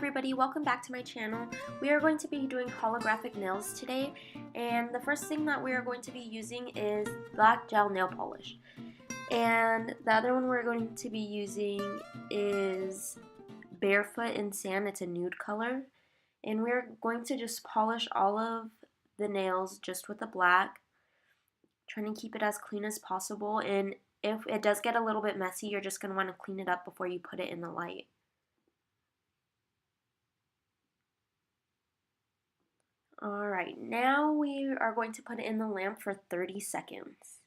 everybody, welcome back to my channel. We are going to be doing holographic nails today, and the first thing that we are going to be using is black gel nail polish. And the other one we're going to be using is Barefoot in Sand. It's a nude color. And we're going to just polish all of the nails just with the black, trying to keep it as clean as possible. And if it does get a little bit messy, you're just going to want to clean it up before you put it in the light. Alright, now we are going to put it in the lamp for 30 seconds.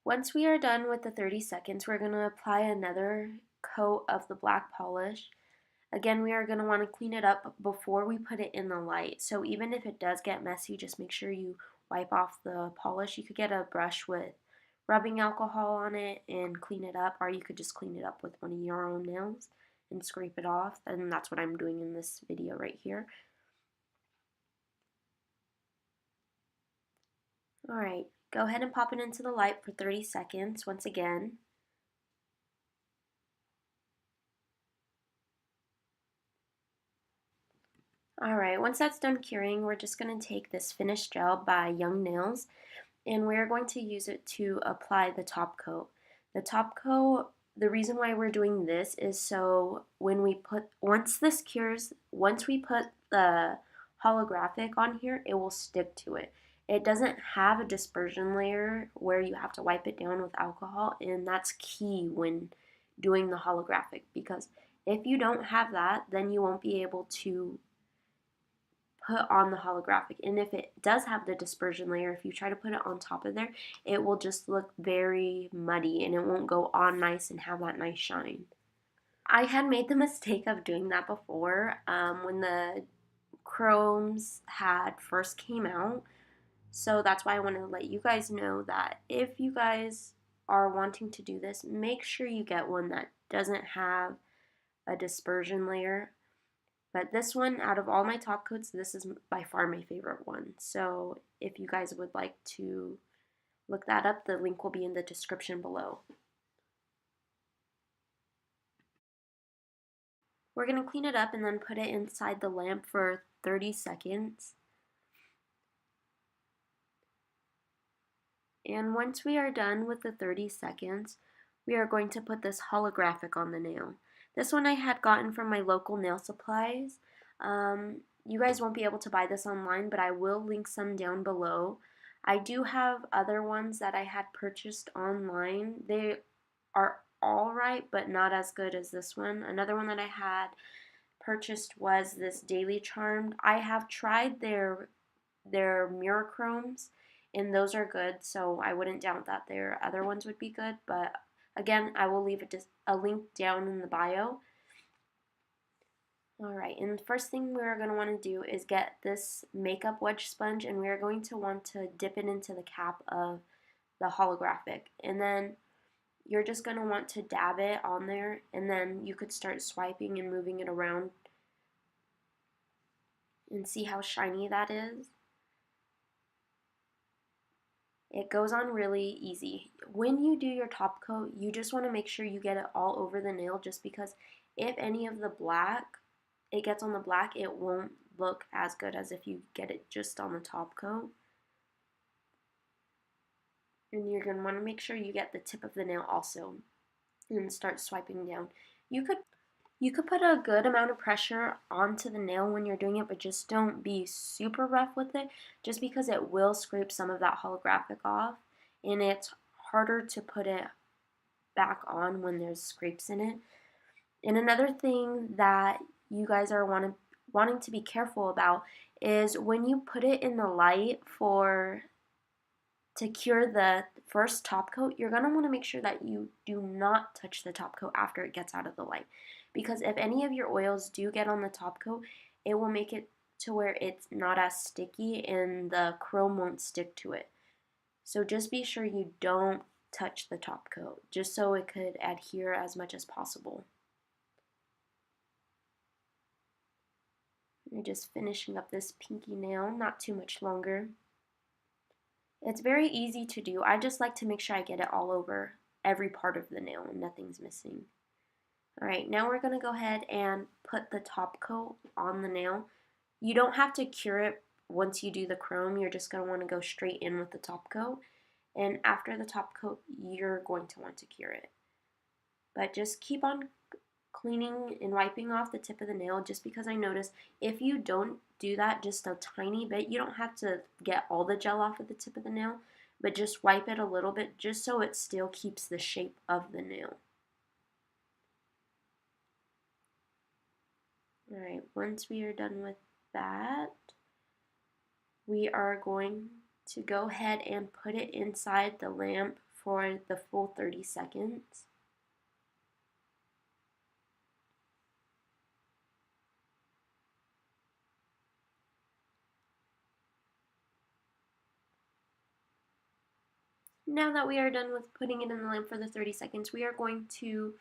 Once we are done with the 30 seconds, we're going to apply another coat of the black polish. Again, we are going to want to clean it up before we put it in the light. So even if it does get messy, just make sure you wipe off the polish. You could get a brush with rubbing alcohol on it and clean it up, or you could just clean it up with one of your own nails and scrape it off, and that's what I'm doing in this video right here. Alright, go ahead and pop it into the light for 30 seconds once again. Alright, once that's done curing, we're just going to take this finished gel by Young Nails, and we're going to use it to apply the top coat. The top coat, the reason why we're doing this is so when we once this cures, once we put the holographic on here, it will stick to it. It doesn't have a dispersion layer where you have to wipe it down with alcohol, and that's key when doing the holographic, because if you don't have that, then you won't be able to put on the holographic. And if it does have the dispersion layer, if you try to put it on top of there, it will just look very muddy and it won't go on nice and have that nice shine. I had made the mistake of doing that before when the chromes had first came out. So that's why I want to let you guys know that if you guys are wanting to do this, make sure you get one that doesn't have a dispersion layer. But this one, out of all my top coats, this is by far my favorite one. So if you guys would like to look that up, the link will be in the description below. We're going to clean it up and then put it inside the lamp for 30 seconds. And once we are done with the 30 seconds, we are going to put this holographic on the nail. This one I had gotten from my local nail supplies. You guys won't be able to buy this online, but I will link some down below. I do have other ones that I had purchased online. They are alright, but not as good as this one. Another one that I had purchased was this Daily Charmed. I have tried their mirror chromes, and those are good, so I wouldn't doubt that their other ones would be good, but again, I will leave a link down in the bio. Alright, and the first thing we're going to want to do is get this makeup wedge sponge, and we're going to want to dip it into the cap of the holographic. And then you're just going to want to dab it on there, and then you could start swiping and moving it around and see how shiny that is. It goes on really easy. When you do your top coat, you just want to make sure you get it all over the nail, just because if any of the black, it gets on the black, it won't look as good as if you get it just on the top coat. And you're going to want to make sure you get the tip of the nail also and start swiping down. You could put a good amount of pressure onto the nail when you're doing it, but just don't be super rough with it, just because it will scrape some of that holographic off, and it's harder to put it back on when there's scrapes in it. And another thing that you guys are wanting to be careful about is when you put it in the light to cure the first top coat, you're going to want to make sure that you do not touch the top coat after it gets out of the light. Because if any of your oils do get on the top coat, it will make it to where it's not as sticky and the chrome won't stick to it. So just be sure you don't touch the top coat, just so it could adhere as much as possible. You're just finishing up this pinky nail, not too much longer. It's very easy to do. I just like to make sure I get it all over every part of the nail and nothing's missing. Alright, now we're going to go ahead and put the top coat on the nail. You don't have to cure it once you do the chrome, you're just going to want to go straight in with the top coat. And after the top coat, you're going to want to cure it. But just keep on cleaning and wiping off the tip of the nail, just because I noticed if you don't do that just a tiny bit, you don't have to get all the gel off of the tip of the nail, but just wipe it a little bit just so it still keeps the shape of the nail. Alright, once we are done with that, we are going to go ahead and put it inside the lamp for the full 30 seconds. Now that we are done with putting it in the lamp for the 30 seconds, we are going to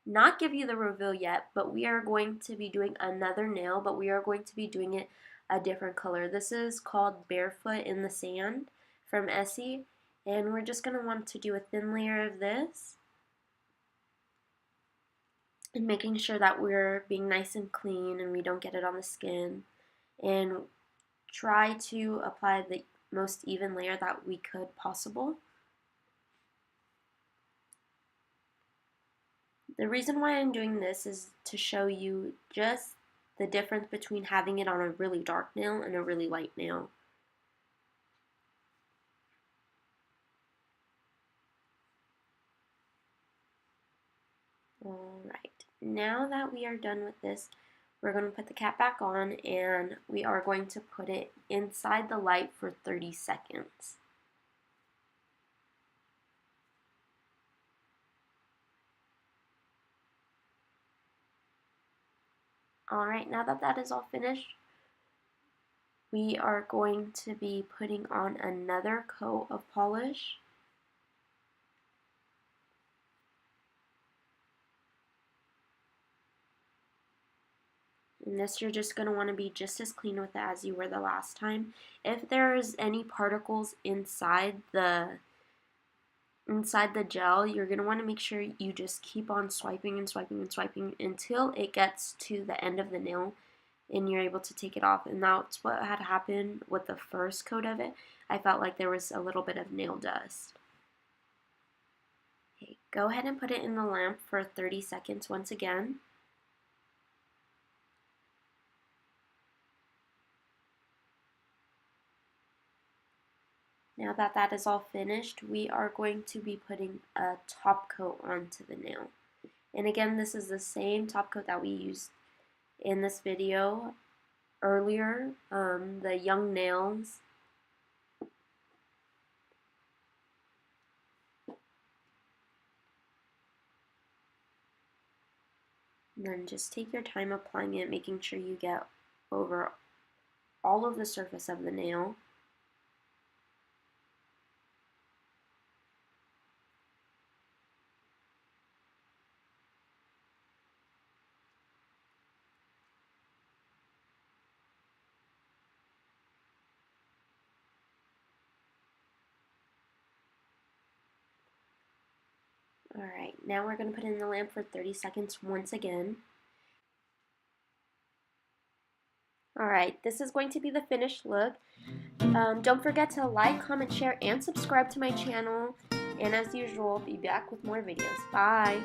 not give you the reveal yet, but we are going to be doing another nail, but we are going to be doing it a different color. This is called Barefoot in the Sand from Essie, and we're just going to want to do a thin layer of this and making sure that we're being nice and clean and we don't get it on the skin, and try to apply the most even layer that we could possible. The reason why I'm doing this is to show you just the difference between having it on a really dark nail and a really light nail. Alright, now that we are done with this, we're going to put the cap back on and we are going to put it inside the light for 30 seconds. Alright, now that that is all finished, we are going to be putting on another coat of polish. And this you're just going to want to be just as clean with it as you were the last time. If there's any particles inside the gel, you're going to want to make sure you just keep on swiping and swiping and swiping until it gets to the end of the nail and you're able to take it off. And that's what had happened with the first coat of it. I felt like there was a little bit of nail dust. Okay, go ahead and put it in the lamp for 30 seconds once again. Now that that is all finished, we are going to be putting a top coat onto the nail. And again, this is the same top coat that we used in this video earlier, the young nails. And then just take your time applying it, making sure you get over all of the surface of the nail. Alright, now we're going to put it in the lamp for 30 seconds once again. Alright, this is going to be the finished look. Don't forget to like, comment, share, and subscribe to my channel. And as usual, I'll be back with more videos. Bye!